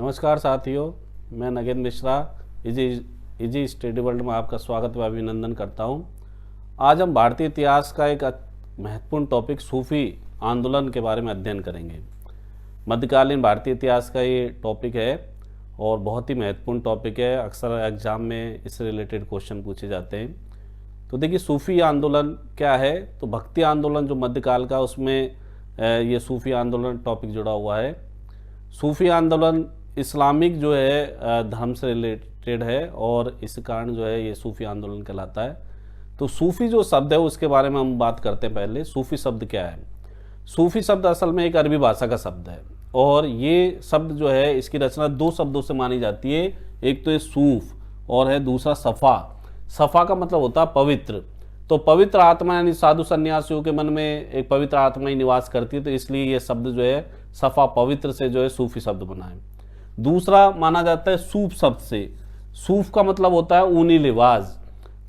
नमस्कार साथियों, मैं Nagendra Mishra easy study world में आपका स्वागत व अभिनंदन करता हूं। आज हम भारतीय इतिहास का एक महत्वपूर्ण टॉपिक सूफी आंदोलन के बारे में अध्ययन करेंगे। मध्यकालीन भारतीय इतिहास का ये टॉपिक है और बहुत ही महत्वपूर्ण टॉपिक है। अक्सर एग्जाम में इससे रिलेटेड क्वेश्चन पूछे जाते हैं। तो देखिए, सूफी आंदोलन क्या है? तो भक्ति आंदोलन जो मध्यकाल का, उसमें ये सूफी आंदोलन टॉपिक जुड़ा हुआ है। सूफी आंदोलन इस्लामिक जो है धर्म से रिलेटेड है और इस कारण जो है ये सूफी आंदोलन कहलाता है। तो सूफी जो शब्द है उसके बारे में हम बात करते हैं। पहले सूफी शब्द क्या है? सूफी शब्द असल में एक अरबी भाषा का शब्द है और ये शब्द जो है इसकी रचना दो शब्दों से मानी जाती है। एक तो ये सूफ और है दूसरा सफ़ा। सफ़ा का मतलब होता है पवित्र। तो पवित्र आत्मा यानी साधु सन्यासियों के मन में एक पवित्र आत्मा ही निवास करती है, तो इसलिए ये शब्द जो है सफ़ा, पवित्र से जो है सूफी शब्द बना है। दूसरा माना जाता है सूफ शब्द से। सूफ का मतलब होता है ऊनी लिबास।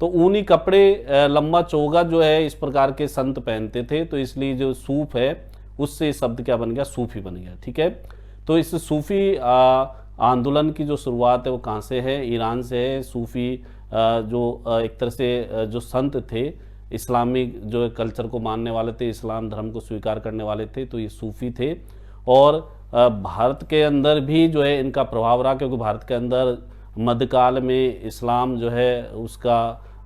तो ऊनी कपड़े, लंबा चोगा जो है इस प्रकार के संत पहनते थे, तो इसलिए जो सूफ है उससे शब्द क्या बन गया? सूफी बन गया। ठीक है। तो इस सूफी आंदोलन की जो शुरुआत है वो कहाँ से है? ईरान से है। सूफी जो एक तरह से जो संत थे, इस्लामिक जो कल्चर को मानने वाले थे, इस्लाम धर्म को स्वीकार करने वाले थे, तो ये सूफी थे। और भारत के अंदर भी जो है इनका प्रभाव रहा, क्योंकि भारत के अंदर मध्यकाल में इस्लाम जो है उसका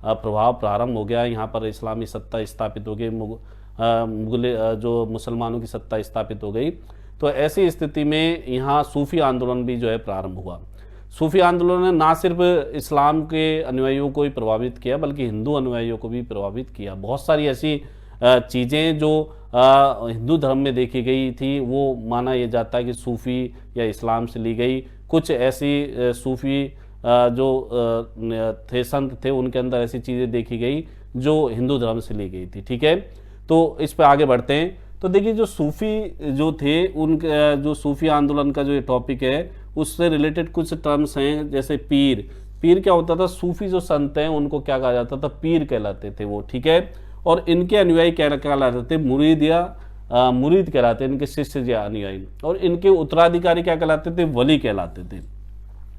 प्रभाव प्रारंभ हो गया। यहाँ पर इस्लामी सत्ता स्थापित हो गई, मुगल जो मुसलमानों की सत्ता स्थापित हो गई। तो ऐसी स्थिति में यहाँ सूफी आंदोलन भी जो है प्रारंभ हुआ। सूफी आंदोलन ने ना सिर्फ इस्लाम के अनुयायियों को ही प्रभावित किया बल्कि हिंदू अनुयायियों को भी प्रभावित किया। बहुत सारी ऐसी चीज़ें जो हिंदू धर्म में देखी गई थी वो माना यह जाता है कि सूफी या इस्लाम से ली गई। कुछ ऐसी सूफी जो थे, संत थे, उनके अंदर ऐसी चीज़ें देखी गई जो हिंदू धर्म से ली गई थी। ठीक है। तो इस पर आगे बढ़ते हैं। तो देखिए, जो सूफी जो थे, उनके जो सूफी आंदोलन का जो ये टॉपिक है उससे रिलेटेड कुछ टर्म्स हैं, जैसे पीर। पीर क्या होता था? सूफी जो संत हैं उनको क्या कहा जाता था? पीर कहलाते थे वो। ठीक है। और इनके अनुयायी क्या कहलाते थे? मुरीद या मुरीद कहलाते, इनके शिष्य या अनुयायी। और इनके उत्तराधिकारी क्या कहलाते थे? वली कहलाते थे।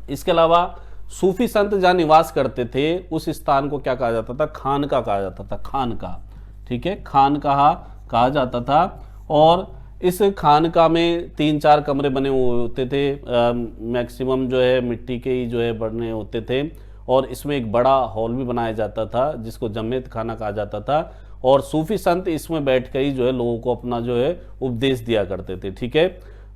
इसके अलावा सूफी संत जहाँ निवास करते थे उस स्थान को क्या कहा जाता था? खानका कहा जाता था। खानका। ठीक है। खानका कहा जाता था। और इस खानका में 3-4 कमरे बने हुए होते थे। मैक्सिमम जो है मिट्टी के ही जो है बने होते थे। और इसमें एक बड़ा हॉल भी बनाया जाता था जिसको जमेत खाना कहा जाता था। और सूफी संत इसमें बैठकर ही जो है लोगों को अपना जो है उपदेश दिया करते थे। ठीक है।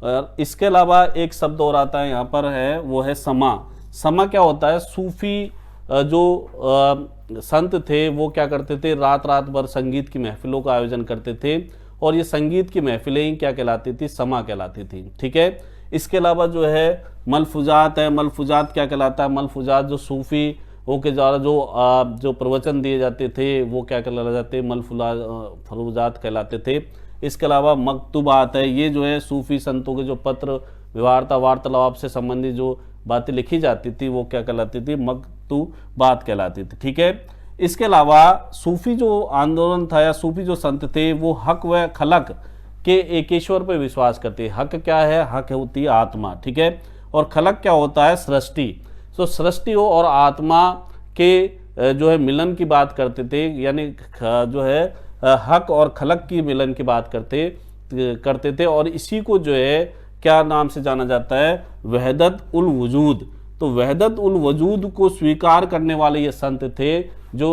और इसके अलावा एक शब्द और आता है यहाँ पर है, वो है समा। समा क्या होता है? सूफी जो संत थे वो क्या करते थे? रात रात भर संगीत की महफिलों का आयोजन करते थे और ये संगीत की महफिलें ही क्या कहलाती थी? समा कहलाती थी। ठीक है। इसके अलावा जो है मलफुजात है। मलफुजात क्या कहलाता है? मलफुजात जो सूफी के द्वारा जो प्रवचन दिए जाते थे वो क्या कहलाते जाते? मलफुजात कहलाते थे। इसके अलावा मकतूबात है। ये जो है सूफी संतों के जो पत्र वार्तालाप से संबंधित जो बातें लिखी जाती थी वो क्या कहलाती थी? मकतूबात कहलाती थी। ठीक है। इसके अलावा सूफी जो आंदोलन था या सूफी जो संत थे वो हक व खलक के एकेश्वर पर विश्वास करते। हक क्या है? हक होती है आत्मा। ठीक है। और खलक क्या होता है? सृष्टि। तो सृष्टि हो और आत्मा के जो है मिलन की बात करते थे, यानी जो है हक और खलक की मिलन की बात करते थे। और इसी को जो है क्या नाम से जाना जाता है? वहदत उल वजूद। तो वहदत उल वजूद को स्वीकार करने वाले ये संत थे जो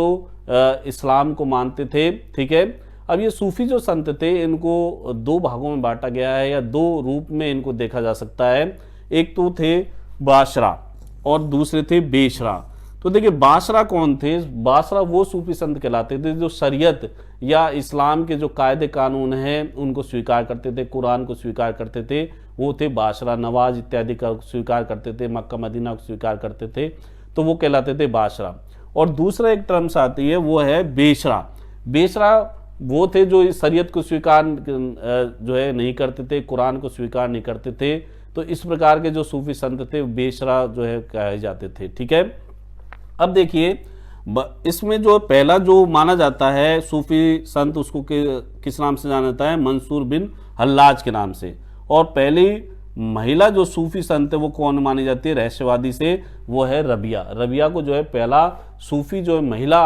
इस्लाम को मानते थे। ठीक है। अब ये सूफी जो संत थे इनको 2 भागों में बांटा गया है या 2 रूप में इनको देखा जा सकता है। एक तो थे बाशरा और दूसरे थे बेशरा। तो देखिए, बाशरा कौन थे? बाशरा वो सूफी संत कहलाते थे जो शरीयत या इस्लाम के जो कायदे कानून हैं उनको स्वीकार करते थे, कुरान को स्वीकार करते थे। वो थे बाशरा। नवाज इत्यादि का स्वीकार करते थे, मक्का मदीना को स्वीकार करते थे, तो वो कहलाते थे बाशरा। और दूसरा एक टर्म्स आती है वो है बेशरा। बेशरा वो थे जो इस शरीयत को स्वीकार जो है नहीं करते थे, कुरान को स्वीकार नहीं करते थे। तो इस प्रकार के जो सूफी संत थे बेशरा जो है कहे जाते थे। ठीक है। अब देखिए, इसमें जो पहला जो माना जाता है सूफी संत, उसको किस नाम से जाना जाता है? मंसूर बिन हल्लाज के नाम से। और पहली महिला जो सूफी संत है वो कौन मानी जाती है रहस्यवादी से, वो है रबिया। रबिया को जो है पहला सूफी जो है महिला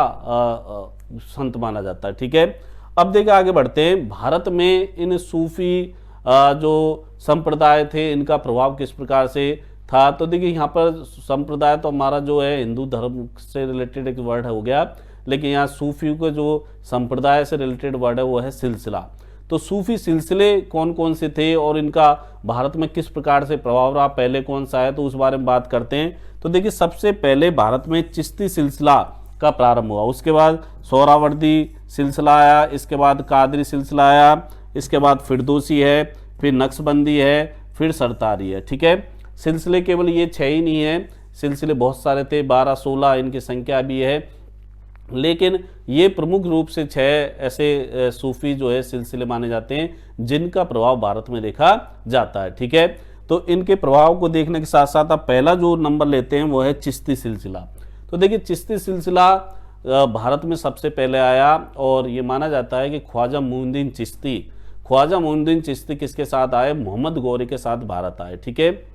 संत माना जाता है। ठीक है, अब देखिए आगे बढ़ते हैं। भारत में इन सूफी जो संप्रदाय थे इनका प्रभाव किस प्रकार से था। तो देखिए यहाँ पर संप्रदाय तो हमारा जो है हिंदू धर्म से रिलेटेड एक वर्ड हो गया, लेकिन यहाँ सूफी के जो संप्रदाय से रिलेटेड वर्ड है वो है सिलसिला। तो सूफी सिलसिले कौन कौन से थे और इनका भारत में किस प्रकार से प्रभाव रहा, पहले कौन सा है, तो उस बारे में बात करते हैं। तो देखिए सबसे पहले भारत में चिश्ती सिलसिला का प्रारंभ हुआ, उसके बाद सोहरावर्दी सिलसिला आया, इसके बाद कादरी सिलसिला आया, इसके बाद फिरदौसी है, फिर नक्शबंदी है, फिर सरतारी है। ठीक है, सिलसिले केवल ये 6 ही नहीं है, सिलसिले बहुत सारे थे, 12-16 इनकी संख्या भी है, लेकिन ये प्रमुख रूप से 6 ऐसे सूफी जो है सिलसिले माने जाते हैं जिनका प्रभाव भारत में देखा जाता है। ठीक है, तो इनके प्रभाव को देखने के साथ साथ आप पहला जो नंबर लेते हैं वो है चिश्ती सिलसिला। तो देखिए चिश्ती सिलसिला भारत में सबसे पहले आया और ये माना जाता है कि ख्वाजा मोइनुद्दीन चिश्ती किसके साथ आए, मोहम्मद गौरी के साथ भारत आए। ठीक है,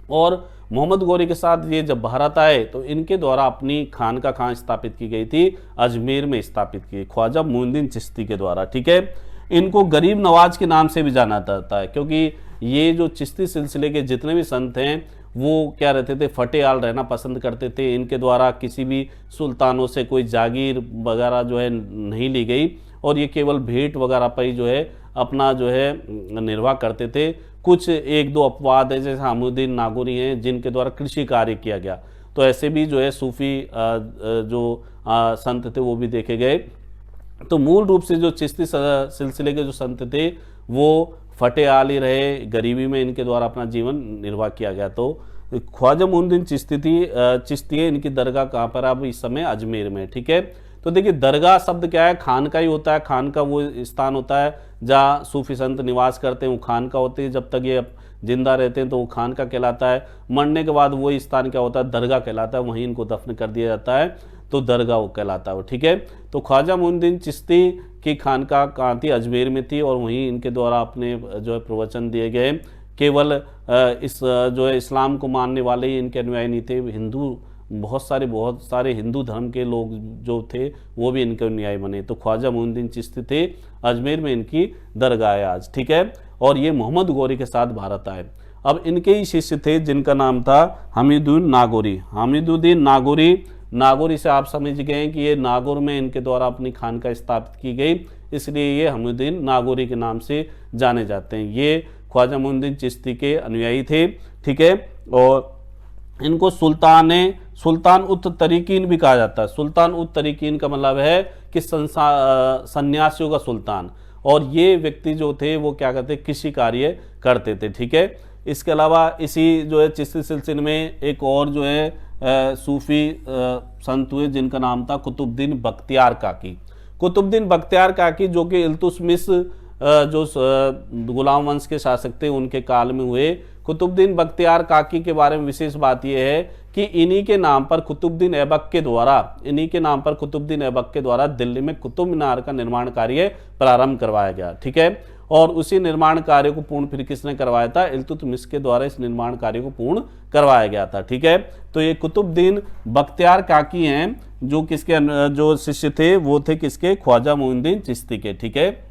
और मोहम्मद गौरी के साथ ये जब भारत आए तो इनके द्वारा अपनी खानका कहाँ स्थापित की गई थी, अजमेर में स्थापित की, ख्वाजा मोइनुद्दीन चिश्ती के द्वारा। ठीक है, इनको गरीब नवाज के नाम से भी जाना जाता है, क्योंकि ये जो चिश्ती सिलसिले के जितने भी संत हैं वो क्या रहते थे, फटेहाल रहना पसंद करते थे। इनके द्वारा किसी भी सुल्तानों से कोई जागीर वगैरह जो है नहीं ली गई और ये केवल भेंट वगैरह पर ही जो है अपना जो है निर्वाह करते थे। कुछ 1-2 अपवाद है जैसे हमीउद्दीन नागौरी हैं जिनके द्वारा कृषि कार्य किया गया, तो ऐसे भी जो है सूफी जो संत थे वो भी देखे गए। तो मूल रूप से जो चिश्ती सिलसिले के जो संत थे वो फटेहाल ही रहे, गरीबी में इनके द्वारा अपना जीवन निर्वाह किया गया। तो ख्वाजा मोइनुद्दीन चिश्ती है, इनकी दरगाह कहाँ पर अब इस समय अजमेर में। ठीक है, तो देखिए दरगाह शब्द क्या है, खानका ही होता है। खानका वो स्थान होता है जहाँ सूफी संत निवास करते हैं, वो खानका होते हैं। जब तक ये जिंदा रहते हैं तो वो खानका कहलाता है, मरने के बाद वही स्थान क्या होता है, दरगाह कहलाता है, वहीं इनको दफन कर दिया जाता है, तो दरगाह वो कहलाता है। ठीक है, तो ख्वाजा मोइनुद्दीन चिश्ती की खानका कहाँ थी, अजमेर में थी, और वहीं इनके द्वारा अपने जो है प्रवचन दिए गए। केवल इस जो है इस्लाम को मानने वाले ही इनके अनुयायी नहीं थे, हिंदू बहुत सारे हिंदू धर्म के लोग जो थे वो भी इनके अनुयायी बने। तो ख्वाजा मोइनुद्दीन चिश्ती थे, अजमेर में इनकी दरगाह है आज। ठीक है, और ये मोहम्मद गौरी के साथ भारत आए। अब इनके ही शिष्य थे जिनका नाम था हमीदुद्दीन नागौरी से आप समझ गए कि ये नागौर में इनके द्वारा अपनी खानका स्थापित की गई, इसलिए ये हमीदुद्दीन नागौरी के नाम से जाने जाते हैं। ये ख्वाजा मोइनुद्दीन चिश्ती के अनुयायी थे। ठीक है, और इनको सुल्तान उत तरीकीन भी कहा जाता है। सुल्तान उत तरीकीन का मतलब है कि सन्यासियों का सुल्तान, और ये व्यक्ति जो थे वो क्या करते, कृषि कार्य करते थे। ठीक है, इसके अलावा इसी जो है चिश्ती सिलसिले में एक और जो है सूफी संत हुए जिनका नाम था कुतुबुद्दीन बख्तियार काकी, जो कि इल्तुतमिश जो गुलाम वंश के शासक थे उनके काल में हुए। कुतुबुद्दीन बख्तियार काकी के बारे में विशेष बात यह है कि इन्हीं के नाम पर कुतुबुद्दीन ऐबक के द्वारा दिल्ली में कुतुब मीनार का निर्माण कार्य प्रारंभ करवाया गया। ठीक है, और उसी निर्माण कार्य को पूर्ण फिर किसने करवाया था, इल्तुतमिश के द्वारा इस निर्माण कार्य को पूर्ण करवाया गया था। ठीक है, तो ये कुतुबुद्दीन बख्तियार काकी हैं जो किसके जो शिष्य थे वो थे किसके, ख्वाजा मोइनुद्दीन चिश्ती के। ठीक है,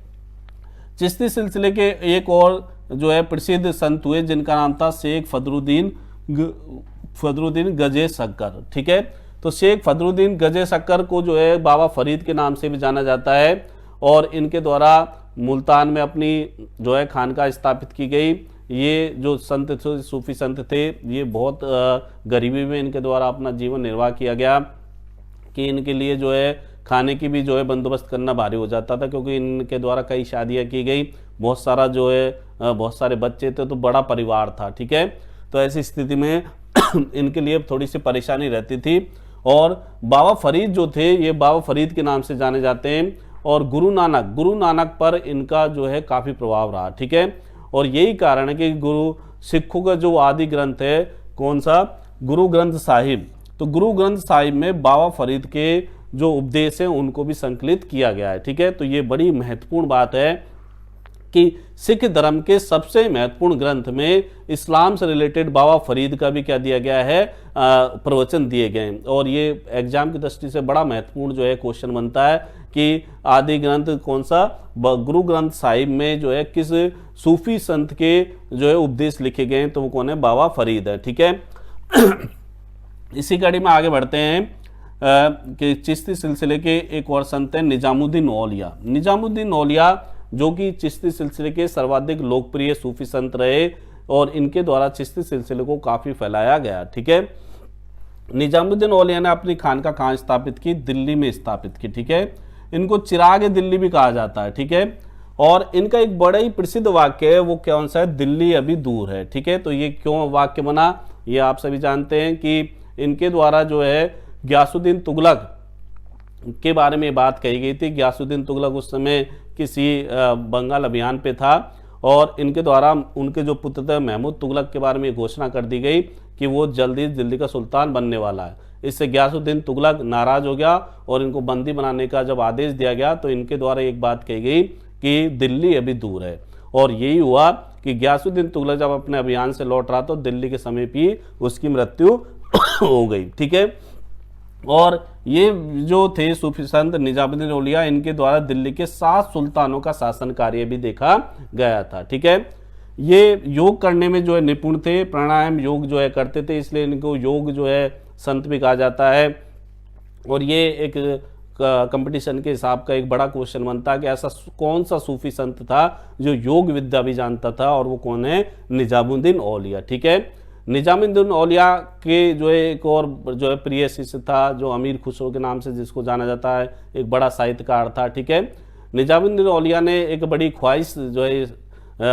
चिश्ती सिलसिले के एक और जो है प्रसिद्ध संत हुए जिनका नाम था शेख फदरुद्दीन गजे शक्कर। ठीक है, तो शेख फदरुद्दीन गजे शक्कर को जो है बाबा फरीद के नाम से भी जाना जाता है, और इनके द्वारा मुल्तान में अपनी जो है खानका स्थापित की गई। ये जो संत थे, सूफी संत थे, ये बहुत गरीबी में इनके द्वारा अपना जीवन निर्वाह किया गया कि इनके लिए जो है खाने की भी जो है बंदोबस्त करना भारी हो जाता था, क्योंकि इनके द्वारा कई शादियां की गई, बहुत सारे बच्चे थे, तो बड़ा परिवार था। ठीक है, तो ऐसी स्थिति में इनके लिए थोड़ी सी परेशानी रहती थी। और बाबा फरीद जो थे ये बाबा फरीद के नाम से जाने जाते हैं, और गुरु नानक पर इनका जो है काफ़ी प्रभाव रहा। ठीक है, और यही कारण है कि सिखों का जो आदि ग्रंथ है कौन सा, गुरु ग्रंथ साहिब, तो गुरु ग्रंथ साहिब में बाबा फरीद के जो उपदेश हैं उनको भी संकलित किया गया है। ठीक है, तो ये बड़ी महत्वपूर्ण बात है कि सिख धर्म के सबसे महत्वपूर्ण ग्रंथ में इस्लाम से रिलेटेड बाबा फरीद का भी क्या दिया गया है, प्रवचन दिए गए हैं। और ये एग्जाम की दृष्टि से बड़ा महत्वपूर्ण जो है क्वेश्चन बनता है कि आदि ग्रंथ कौन सा, गुरु ग्रंथ साहिब में जो है किस सूफी संत के जो है उपदेश लिखे गए हैं, तो वो कौन है, बाबा फरीद है। ठीक है। इसी कड़ी में आगे बढ़ते हैं कि चिश्ती सिलसिले के एक और संत हैं निजामुद्दीन औलिया। निजामुद्दीन औलिया जो कि चिश्ती सिलसिले के सर्वाधिक लोकप्रिय सूफी संत रहे और इनके द्वारा चिश्ती सिलसिले को काफ़ी फैलाया गया। ठीक है। निजामुद्दीन औलिया ने अपनी खानका कहाँ स्थापित की, दिल्ली में स्थापित की। ठीक है। इनको चिराग दिल्ली भी कहा जाता है। ठीक है। और इनका एक बड़ा ही प्रसिद्ध वाक्य है, वो कौन सा है, दिल्ली अभी दूर है। ठीक है। तो ये क्यों वाक्य बना, ये आप सभी जानते हैं कि इनके द्वारा जो है गियासुद्दीन तुगलक के बारे में बात कही गई थी। गियासुद्दीन तुगलक उस समय किसी बंगाल अभियान पे था और इनके द्वारा उनके जो पुत्र थे महमूद तुगलक के बारे में घोषणा कर दी गई कि वो जल्दी दिल्ली का सुल्तान बनने वाला है। इससे गियासुद्दीन तुगलक नाराज हो गया और इनको बंदी बनाने का जब आदेश दिया गया तो इनके द्वारा एक बात कही गई कि दिल्ली अभी दूर है। और यही हुआ कि गियासुद्दीन तुगलक जब अपने अभियान से लौट रहा तो दिल्ली के समीप ही उसकी मृत्यु हो गई। ठीक है। और ये जो थे सूफी संत निजामुद्दीन औलिया, इनके द्वारा दिल्ली के 7 सुल्तानों का शासन कार्य भी देखा गया था। ठीक है। ये योग करने में जो है निपुण थे, प्राणायाम योग जो है करते थे, इसलिए इनको योग जो है संत भी कहा जाता है। और ये एक कंपटीशन के हिसाब का एक बड़ा क्वेश्चन बनता है कि ऐसा कौन सा सूफी संत था जो योग विद्या भी जानता था, और वो कौन है, निजामुद्दीन औलिया। ठीक है। निजामुद्दीन औलिया के जो है एक और जो है प्रिय शिष्य था जो अमीर खुसरो के नाम से जिसको जाना जाता है, एक बड़ा साहित्यकार था। ठीक है। निजामुद्दीन औलिया ने एक बड़ी ख्वाहिश जो है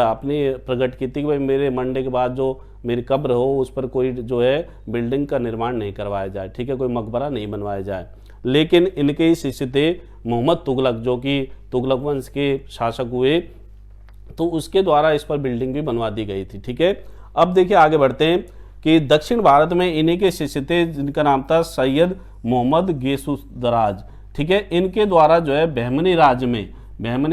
अपनी प्रकट की थी कि भाई मेरे मरने के बाद जो मेरी कब्र हो उस पर कोई जो है बिल्डिंग का निर्माण नहीं करवाया जाए। ठीक है। कोई मकबरा नहीं बनवाया जाए। लेकिन इनके ही शिष्य थे मोहम्मद तुगलक जो कि तुगलक वंश के शासक हुए, तो उसके द्वारा इस पर बिल्डिंग भी बनवा दी गई थी। ठीक है। अब देखिए आगे बढ़ते हैं कि दक्षिण भारत में इन्हीं के शिष्य थे जिनका नाम था सैयद मोहम्मद गेसुदराज। ठीक है। इनके द्वारा जो है बहमनी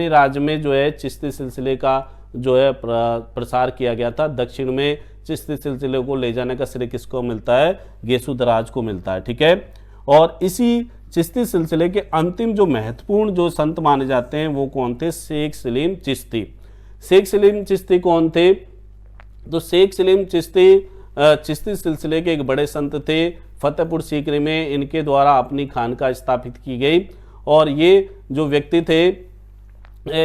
राज्य में जो है चिश्ती सिलसिले का जो है प्रसार किया गया था। दक्षिण में चिश्ती सिलसिले को ले जाने का श्रेय किसको मिलता है, गेसुदराज को मिलता है। ठीक है। और इसी चिश्ती सिलसिले के अंतिम जो महत्वपूर्ण जो संत माने जाते हैं वो कौन थे, शेख सलीम चिश्ती। शेख सलीम चिश्ती कौन थे, तो शेख सलीम चिश्ती सिलसिले के एक बड़े संत थे। फतेहपुर सीकरी में इनके द्वारा अपनी खानका स्थापित की गई। और ये जो व्यक्ति थे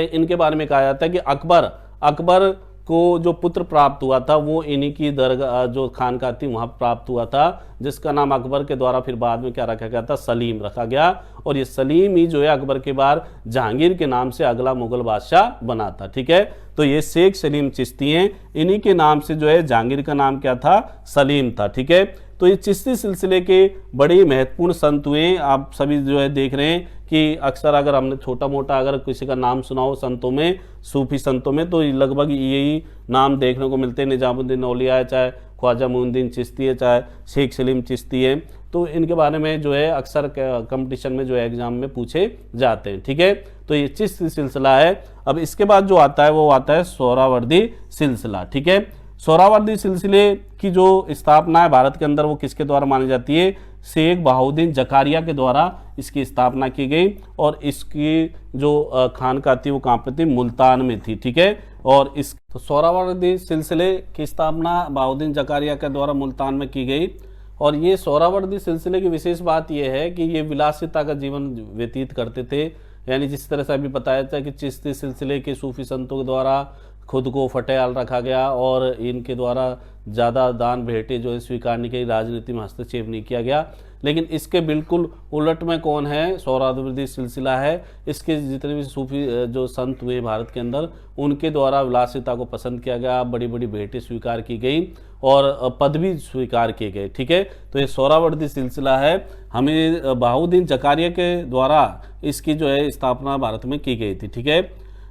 इनके बारे में कहा जाता है कि अकबर को जो पुत्र प्राप्त हुआ था वो इन्हीं की दरगाह जो खानका थी वहाँ प्राप्त हुआ था, जिसका नाम अकबर के द्वारा फिर बाद में क्या रखा गया था, सलीम रखा गया। और ये सलीम ही जो है अकबर के बाद जहांगीर के नाम से अगला मुगल बादशाह बना था। ठीक है। तो ये शेख सलीम चिश्ती हैं, इन्हीं के नाम से जो है जहांगीर का नाम क्या था, सलीम था। ठीक है। तो ये चिश्ती सिलसिले के बड़े महत्वपूर्ण संत हुए। आप सभी जो है देख रहे हैं कि अक्सर अगर हमने छोटा मोटा अगर किसी का नाम सुना हो संतों में, सूफी संतों में, तो लगभग यही नाम देखने को मिलते हैं। निजामुद्दीन औलिया है, चाहे ख्वाजा मोइनुद्दीन चिश्ती है, चाहे शेख सलीम चिश्ती है। तो इनके बारे में जो है अक्सर कंपटीशन में जो है एग्जाम में पूछे जाते हैं। ठीक है। तो ये चिश्ती सिलसिला है। अब इसके बाद जो आता है वो आता है सोहरावर्दी सिलसिला। ठीक है। सोहरावर्दी सिलसिले की जो स्थापना है भारत के अंदर वो किसके द्वारा मानी जाती है, शेख बहाउद्दीन जकारिया के द्वारा इसकी स्थापना की गई। और इसकी जो खानका थी वो कहाँ पे थी, मुल्तान में थी। ठीक है। और इस तो सोहरावर्दी सिलसिले की स्थापना बहाउद्दीन जकारिया के द्वारा मुल्तान में की गई। और ये सोहरावर्दी सिलसिले की विशेष बात यह है कि ये विलासिता का जीवन व्यतीत करते थे। यानी जिस तरह से अभी बताया था कि चिश्ती सिलसिले के सूफी संतों के द्वारा खुद को फटेहाल रखा गया और इनके द्वारा ज़्यादा दान भेंटें जो है स्वीकार नहीं की, राजनीति में हस्तक्षेप नहीं किया गया। लेकिन इसके बिल्कुल उलट में कौन है, सोहरावर्दी सिलसिला है। इसके जितने भी सूफी जो संत हुए भारत के अंदर उनके द्वारा विलासिता को पसंद किया गया, बड़ी बड़ी भेंटें स्वीकार की गई और पद भी स्वीकार किए गए। ठीक है। तो ये सोहरावर्दी सिलसिला है। हमें बहाउद्दीन जकारिया के द्वारा इसकी जो है स्थापना भारत में की गई थी। ठीक है।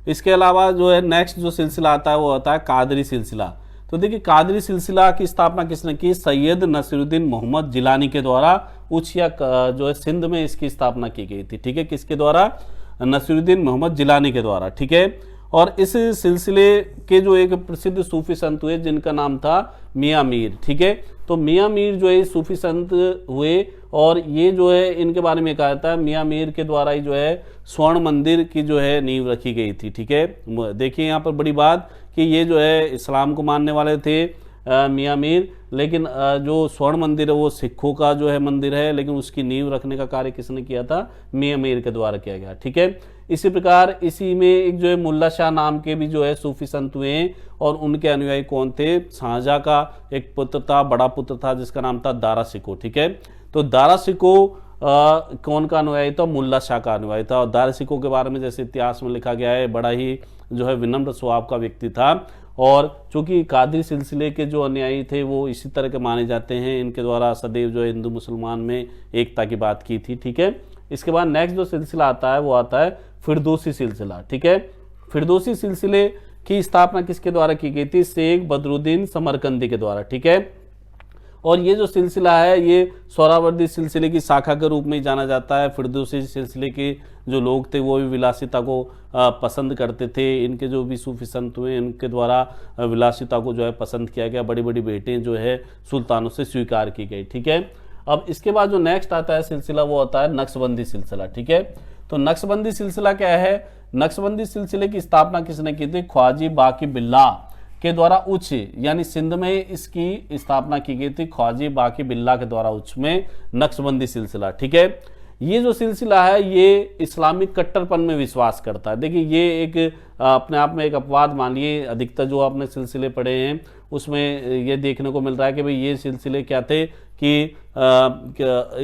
इसके अलावा जो है नेक्स्ट जो सिलसिला आता है वो आता है कादरी सिलसिला। तो देखिए कादरी सिलसिला की स्थापना किसने की, सैयद नसीरुद्दीन मोहम्मद जिलानी के द्वारा उछिया जो है सिंध में इसकी स्थापना की गई थी। ठीक है। किसके द्वारा, नसीरुद्दीन मोहम्मद जिलानी के द्वारा। ठीक है। और इस सिलसिले के जो एक प्रसिद्ध सूफी संत हुए जिनका नाम था मियाँ मीर, ठीक है। तो मियाँ मीर जो है सूफी संत हुए, और ये जो है इनके बारे में कहा जाता है मियाँ मीर के द्वारा ही जो है स्वर्ण मंदिर की जो है नींव रखी गई थी, ठीक है। देखिए यहाँ पर बड़ी बात कि ये जो है इस्लाम को मानने वाले थे मियाँ मीर, लेकिन जो स्वर्ण मंदिर है वो सिखों का जो है मंदिर है, लेकिन उसकी नींव रखने का कार्य किसने किया था? मियाँ मीर के द्वारा किया गया, ठीक है। इसी प्रकार इसी में एक जो है मुल्ला शाह नाम के भी जो है सूफी संत हुए हैं, और उनके अनुयायी कौन थे? शाहजहाँ का एक पुत्र था, बड़ा पुत्र था, जिसका नाम था दारा शिकोह, ठीक है। तो दारा शिकोह कौन का अनुयायी था? मुल्ला शाह का अनुयायी था। और दारा शिकोह के बारे में जैसे इतिहास में लिखा गया है, बड़ा ही जो है विनम्र स्वभाव का व्यक्ति था, और चूंकि कादरी सिलसिले के जो अनुयायी थे वो इसी तरह के माने जाते हैं, इनके द्वारा सदैव जो है हिंदू मुसलमान में एकता की बात की थी, ठीक है। इसके बाद नेक्स्ट जो सिलसिला आता है वो आता है फिरदौसी सिलसिला, ठीक है। फिरदौसी सिलसिले की स्थापना किसके द्वारा की गई थी? शेख बदरुद्दीन समरकंदी के द्वारा, ठीक है। और ये जो सिलसिला है ये सोहरावर्दी सिलसिले की शाखा के रूप में ही जाना जाता है। फिरदौसी सिलसिले के जो लोग थे वो भी विलासिता को पसंद करते थे। इनके जो भी सूफी संत हुए इनके द्वारा विलासिता को जो है पसंद किया गया, बड़ी बड़ी भेंटें जो है सुल्तानों से स्वीकार की गई, ठीक है। अब इसके बाद जो नेक्स्ट आता है सिलसिला वो होता है नक्शबंदी सिलसिला, ठीक है। तो नक्शबंदी सिलसिला क्या है? नक्शबंदी सिलसिले की स्थापना किसने की थी? ख्वाजी बाकी बिल्ला के द्वारा उच्च यानी सिंध में इसकी स्थापना की गई थी, ख्वाजी बाकी बिल्ला के द्वारा उच्च में नक्शबंदी सिलसिला, ठीक है। ये जो सिलसिला है ये इस्लामिक कट्टरपन में विश्वास करता है। देखिए ये एक अपने आप में एक अपवाद मानिए, अधिकतर जो आपने सिलसिले पढ़े हैं उसमें ये देखने को मिल रहा है कि भाई ये सिलसिले क्या थे कि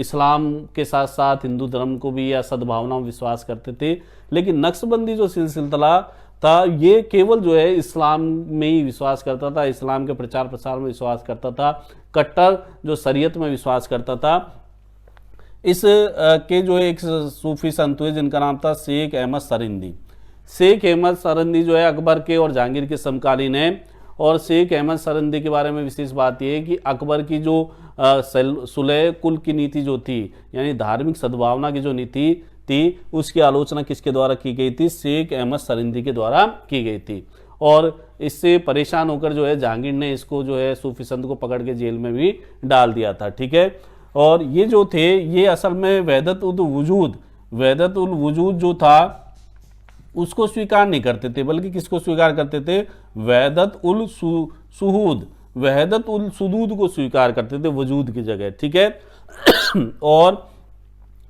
इस्लाम के साथ साथ हिंदू धर्म को भी या सद्भावना में विश्वास करते थे, लेकिन नक्शबंदी जो सिलसिला था ये केवल जो है इस्लाम में ही विश्वास करता था, इस्लाम के प्रचार प्रसार में विश्वास करता था, कट्टर जो शरीयत में विश्वास करता था। इस के जो एक सूफी संत हुए जिनका नाम था शेख अहमद सरिंदी। शेख अहमद सरिंदी जो है अकबर के और जहांगीर के समकालीन है, और शेख अहमद सरिंदी के बारे में विशेष बात यह है कि अकबर की जो सुलह कुल की नीति जो थी यानी धार्मिक सद्भावना की जो नीति थी उसकी आलोचना किसके द्वारा की गई थी? शेख अहमद सरिंदी के द्वारा की गई थी। और इससे परेशान होकर जो है जहांगीर ने इसको जो है सूफी संत को पकड़ के जेल में भी डाल दिया था, ठीक है। और ये जो थे ये असल में वहदत उल वजूद जो था उसको स्वीकार नहीं करते थे, बल्कि किसको स्वीकार करते थे? वहदत उल सुदूद को स्वीकार करते थे वजूद की जगह, ठीक है। और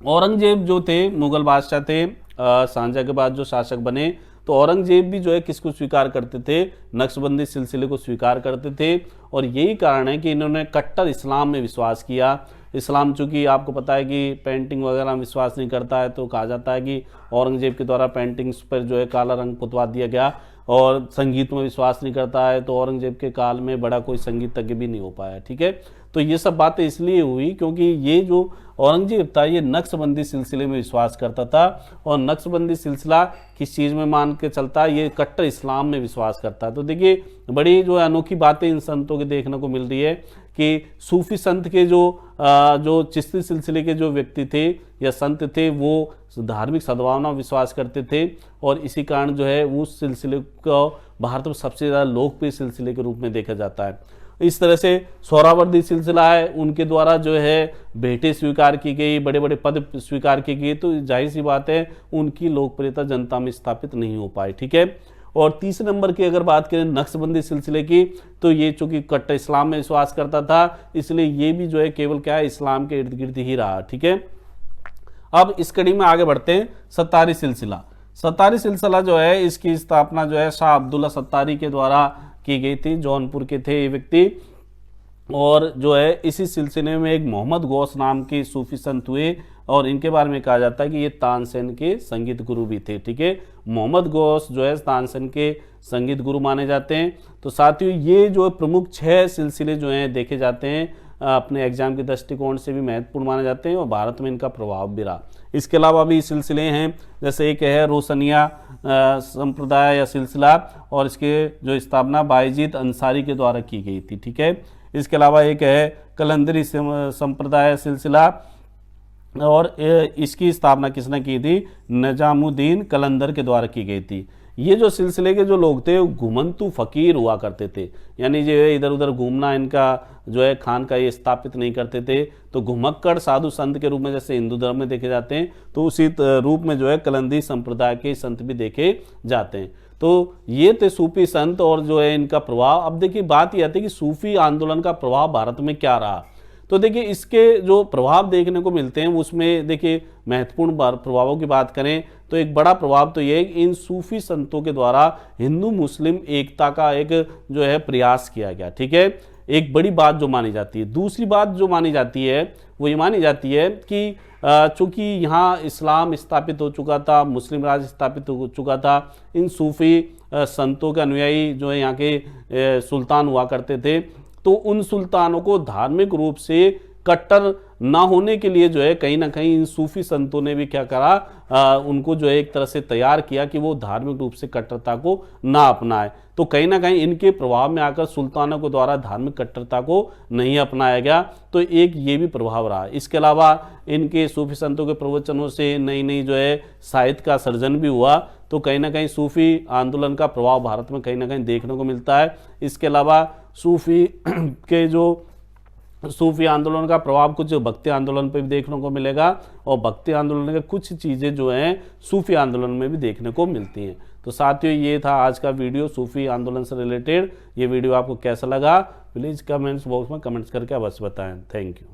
औरंगजेब जो थे मुगल बादशाह थे, शाहजहाँ के बाद जो शासक बने, तो औरंगजेब भी जो है किसको स्वीकार करते थे? नक्शबंदी सिलसिले को स्वीकार करते थे। और यही कारण है कि इन्होंने कट्टर इस्लाम में विश्वास किया। इस्लाम चूंकि आपको पता है कि पेंटिंग वगैरह में विश्वास नहीं करता है, तो कहा जाता है कि औरंगजेब के द्वारा पेंटिंग्स पर जो है काला रंग पुतवा दिया गया। और संगीत में विश्वास नहीं करता है, तो औरंगजेब के काल में बड़ा कोई संगीतज्ञ भी नहीं हो पाया, ठीक है। तो ये सब बातें इसलिए हुई क्योंकि ये जो औरंगजेब था ये नक्शबंदी सिलसिले में विश्वास करता था, और नक्शबंदी सिलसिला किस चीज़ में मान के चलता है? ये कट्टर इस्लाम में विश्वास करता है। तो देखिए बड़ी जो अनोखी बातें इन संतों के देखने को मिल रही है कि सूफी संत के जो चिश्ती सिलसिले के जो व्यक्ति थे या संत थे वो धार्मिक सद्भावना विश्वास करते थे, और इसी कारण जो है उस सिलसिले को भारत में सबसे ज़्यादा लोकप्रिय सिलसिले के रूप में देखा जाता है। इस तरह से सोहरावर्दी सिलसिला है, उनके द्वारा जो है भेंटें स्वीकार की गई, बड़े बड़े पद स्वीकार की गई, तो जाहिर सी बात है उनकी लोकप्रियता जनता में स्थापित नहीं हो पाई, ठीक है। और तीसरे नंबर की अगर बात करें नक्शबंदी सिलसिले की, तो ये चूंकि कट्टर इस्लाम में विश्वास करता था, इसलिए ये भी जो है केवल क्या है? इस्लाम के इर्द गिर्द ही रहा, ठीक है। अब इस कड़ी में आगे बढ़ते हैं। सत्तारी सिलसिला। सत्तारी सिलसिला जो है इसकी स्थापना जो है शाह अब्दुल्ला सत्तारी के द्वारा की गई थी। जौनपुर के थे ये व्यक्ति, और जो है इसी सिलसिले में एक मोहम्मद गौस नाम के सूफी संत हुए, और इनके बारे में कहा जाता है कि ये तानसेन के संगीत गुरु भी थे, ठीक है। मोहम्मद गौस जो है तानसेन के संगीत गुरु माने जाते हैं। तो साथियों ये जो प्रमुख 6 सिलसिले जो हैं देखे जाते हैं अपने एग्जाम के दृष्टिकोण से भी महत्वपूर्ण माने जाते हैं, और भारत में इनका प्रभाव भी रहा। इसके अलावा भी सिलसिले हैं, जैसे एक है रोशनिया संप्रदाय या सिलसिला, और इसके जो स्थापना बायजीद अंसारी के द्वारा की गई थी, ठीक है। इसके अलावा एक है कलंदरी संप्रदाय सिलसिला, और इसकी स्थापना किसने की थी? निजामुद्दीन कलंदर के द्वारा की गई थी। ये जो सिलसिले के जो लोग थे वो घुमंतु फकीर हुआ करते थे, यानी जो है इधर उधर घूमना इनका जो है खान का ये स्थापित नहीं करते थे। तो घुमक्कड़ साधु संत के रूप में जैसे हिंदू धर्म में देखे जाते हैं, तो उसी रूप में जो है कलंदी संप्रदाय के संत भी देखे जाते हैं। तो ये थे सूफी संत और जो है इनका प्रभाव। अब देखिए बात यह आती है कि सूफी आंदोलन का प्रभाव भारत में क्या रहा। तो देखिए इसके जो प्रभाव देखने को मिलते हैं उसमें देखिए महत्वपूर्ण प्रभावों की बात करें तो एक बड़ा प्रभाव तो ये है कि इन सूफी संतों के द्वारा हिंदू मुस्लिम एकता का एक जो है प्रयास किया गया। ठीक है, एक बड़ी बात जो मानी जाती है। दूसरी बात जो मानी जाती है वो ये मानी जाती है कि चूंकि यहाँ इस्लाम स्थापित हो चुका था, मुस्लिम राज स्थापित हो चुका था, इन सूफी संतों के अनुयायी जो है यहाँ के सुल्तान हुआ करते थे, तो उन सुल्तानों को धार्मिक रूप से कट्टर ना होने के लिए जो है कहीं ना कहीं इन सूफी संतों ने भी क्या करा, उनको जो है एक तरह से तैयार किया कि वो धार्मिक रूप से कट्टरता को ना अपनाए। तो कहीं ना कहीं इनके प्रभाव में आकर सुल्तानों के द्वारा धार्मिक कट्टरता को नहीं अपनाया गया, तो एक ये भी प्रभाव रहा। इसके अलावा इनके सूफी संतों के प्रवचनों से नई नई जो है साहित्य का सर्जन भी हुआ, तो कहीं ना कहीं सूफी आंदोलन का प्रभाव भारत में कहीं ना कहीं देखने को मिलता है। इसके अलावा सूफी के जो सूफी आंदोलन का प्रभाव कुछ भक्ति आंदोलन पर भी देखने को मिलेगा, और भक्ति आंदोलन के कुछ चीज़ें जो हैं सूफी आंदोलन में भी देखने को मिलती हैं। तो साथियों ये था आज का वीडियो सूफी आंदोलन से रिलेटेड। ये वीडियो आपको कैसा लगा प्लीज़ कमेंट्स बॉक्स में कमेंट्स करके अवश्य बताएं। Thank you.